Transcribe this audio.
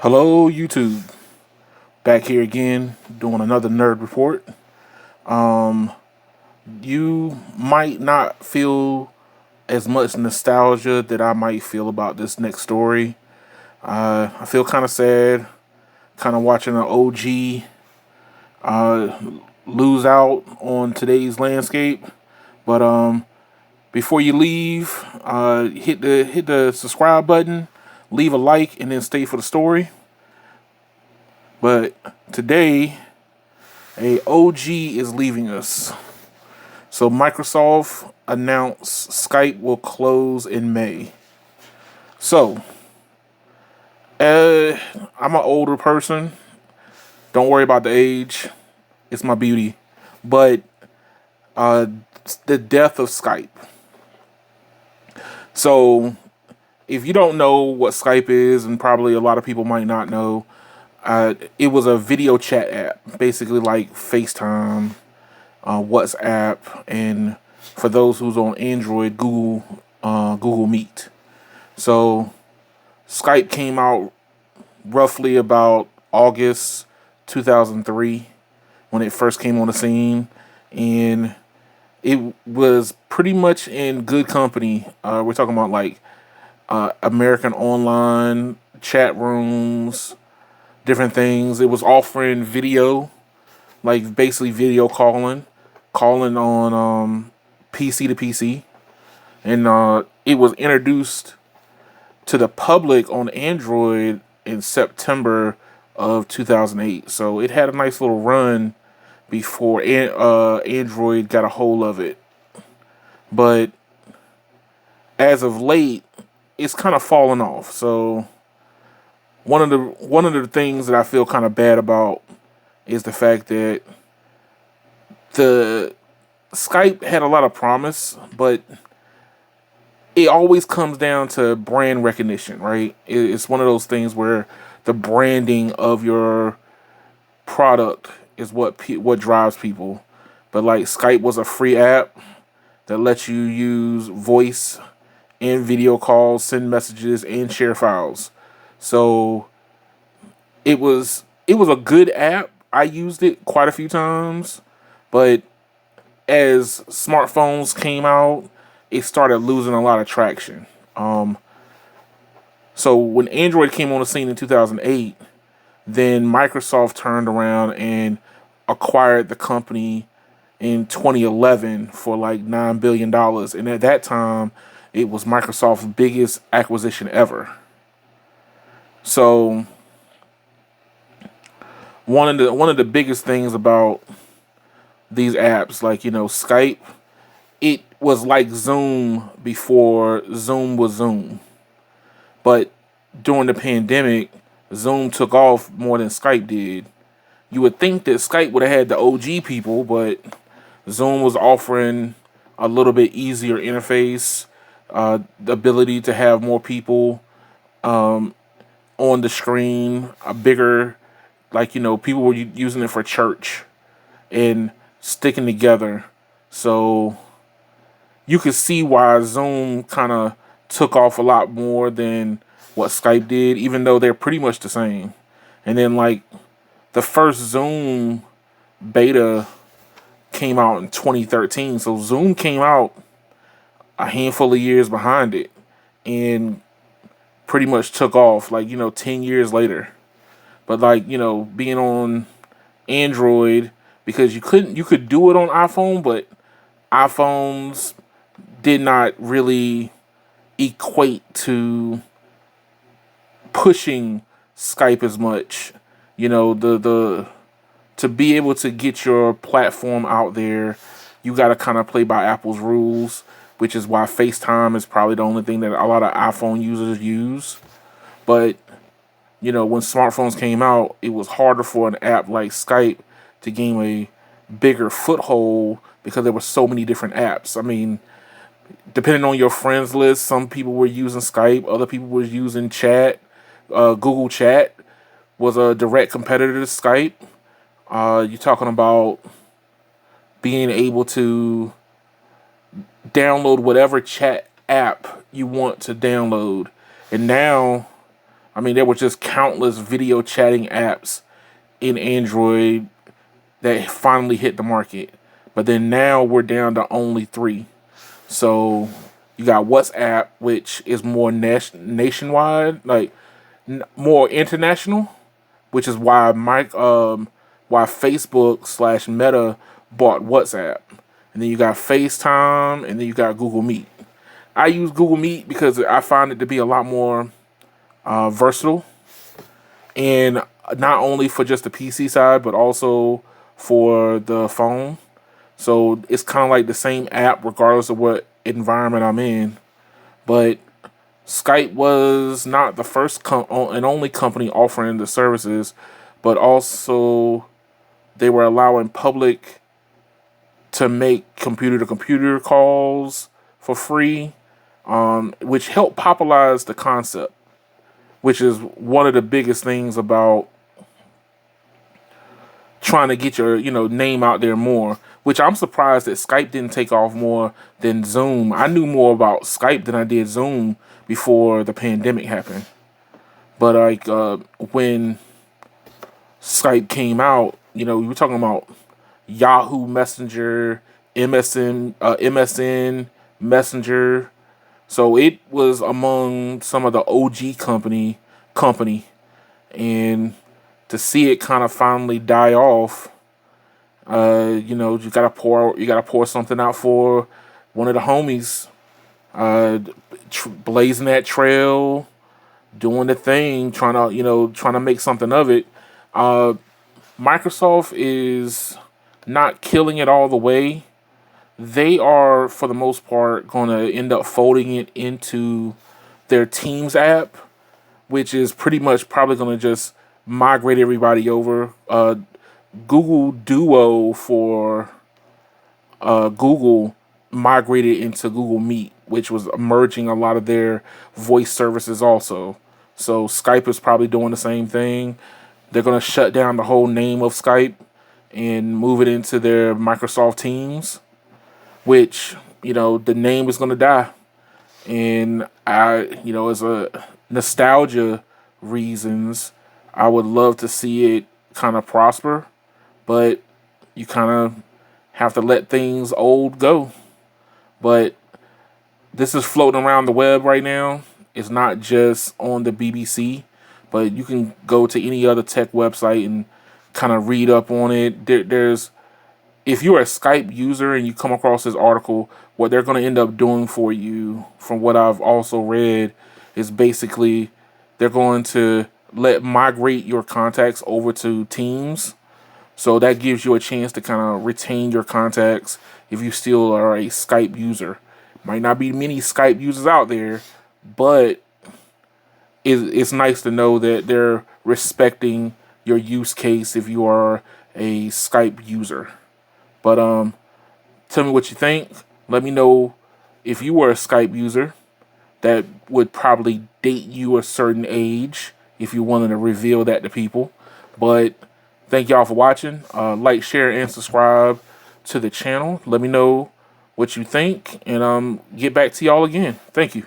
Hello, YouTube. Back here again, doing another nerd report. You might not feel as much nostalgia that I might feel about this next story. I feel kind of sad, kind of watching an OG lose out on today's landscape. But before you leave, hit the subscribe button, leave a like, and then stay for the story. But today, a OG is leaving us. So Microsoft announced Skype will close in May. So, I'm an older person. Don't worry about the age. It's my beauty. But uh, the death of Skype. So, if you don't know what Skype is, and probably a lot of people might not know, it was a video chat app, basically like FaceTime, WhatsApp, and for those who's on Android, Google Meet. So Skype came out roughly about August 2003 when it first came on the scene, and it was pretty much in good company. We're talking about like American Online chat rooms, different things. It was offering video, like basically video calling on PC to PC, and it was introduced to the public on Android in September of 2008. So it had a nice little run before Android got a hold of it. But as of late, it's kind of fallen off. So one of the things that I feel kind of bad about is the fact that the Skype had a lot of promise, but it always comes down to brand recognition, right? It's one of those things where the branding of your product is what drives people. But like Skype was a free app that lets you use voice and video calls, send messages, and share files. So it was a good app. I used it quite a few times, but as smartphones came out, it started losing a lot of traction. Um, so when Android came on the scene in 2008, then Microsoft turned around and acquired the company in 2011 for like $9 billion, and at that time, it was Microsoft's biggest acquisition ever. So one of the biggest things about these apps, like Skype, it was like Zoom before Zoom was Zoom. But during the pandemic, Zoom took off more than Skype did. You would think that Skype would have had the OG people, but Zoom was offering a little bit easier interface, the ability to have more people on the screen, a bigger, like, people were using it for church and sticking together. So you could see why Zoom kind of took off a lot more than what Skype did, even though they're pretty much the same. And then, like, the first Zoom beta came out in 2013. So Zoom came out a handful of years behind it and pretty much took off, like, 10 years later. But, like, being on Android, because you could do it on iPhone, but iPhones did not really equate to pushing Skype as much. The to be able to get your platform out there, you got to kind of play by Apple's rules, which is why FaceTime is probably the only thing that a lot of iPhone users use. But when smartphones came out, it was harder for an app like Skype to gain a bigger foothold because there were so many different apps. I mean, depending on your friends list, some people were using Skype, other people were using Chat. Google Chat was a direct competitor to Skype. You're talking about being able to download whatever chat app you want to download. And now I mean, there were just countless video chatting apps in Android that finally hit the market. But then now we're down to only three. So you got WhatsApp, which is more nationwide, like more international, which is why why Facebook slash Meta bought WhatsApp. And then you got FaceTime, and then you got Google Meet. I use Google Meet because I find it to be a lot more versatile, and not only for just the PC side, but also for the phone. So it's kind of like the same app, regardless of what environment I'm in. But Skype was not the first and only company offering the services, but also they were allowing public to make computer-to-computer calls for free, which helped popularize the concept, which is one of the biggest things about trying to get your name out there more. Which I'm surprised that Skype didn't take off more than Zoom. I knew more about Skype than I did Zoom before the pandemic happened. But like when Skype came out, we were talking about Yahoo Messenger, MSN Messenger. So it was among some of the OG company, and to see it kind of finally die off, you gotta pour something out for one of the homies, blazing that trail, doing the thing, trying to make something of it. Microsoft is not killing it all the way. They are, for the most part, going to end up folding it into their Teams app, which is pretty much probably going to just migrate everybody over. Google Duo for Google migrated into Google Meet, which was merging a lot of their voice services also. So Skype is probably doing the same thing. They're going to shut down the whole name of Skype and move it into their Microsoft Teams, which, the name is going to die. And as a nostalgia reasons, I would love to see it kind of prosper, but you kind of have to let things old go. But this is floating around the web right now. It's not just on the BBC, but you can go to any other tech website and kind of read up on it. There's if you're a Skype user and you come across this article, what they're going to end up doing for you, from what I've also read, is basically they're going to migrate your contacts over to Teams. So that gives you a chance to kind of retain your contacts if you still are a Skype user. Might not be many Skype users out there, but it's nice to know that they're respecting your use case if you are a Skype user. But tell me what you think. Let me know if you were a Skype user. That would probably date you a certain age if you wanted to reveal that to people. But thank y'all for watching. Like, share, and subscribe to the channel. Let me know what you think, and get back to y'all again. Thank you.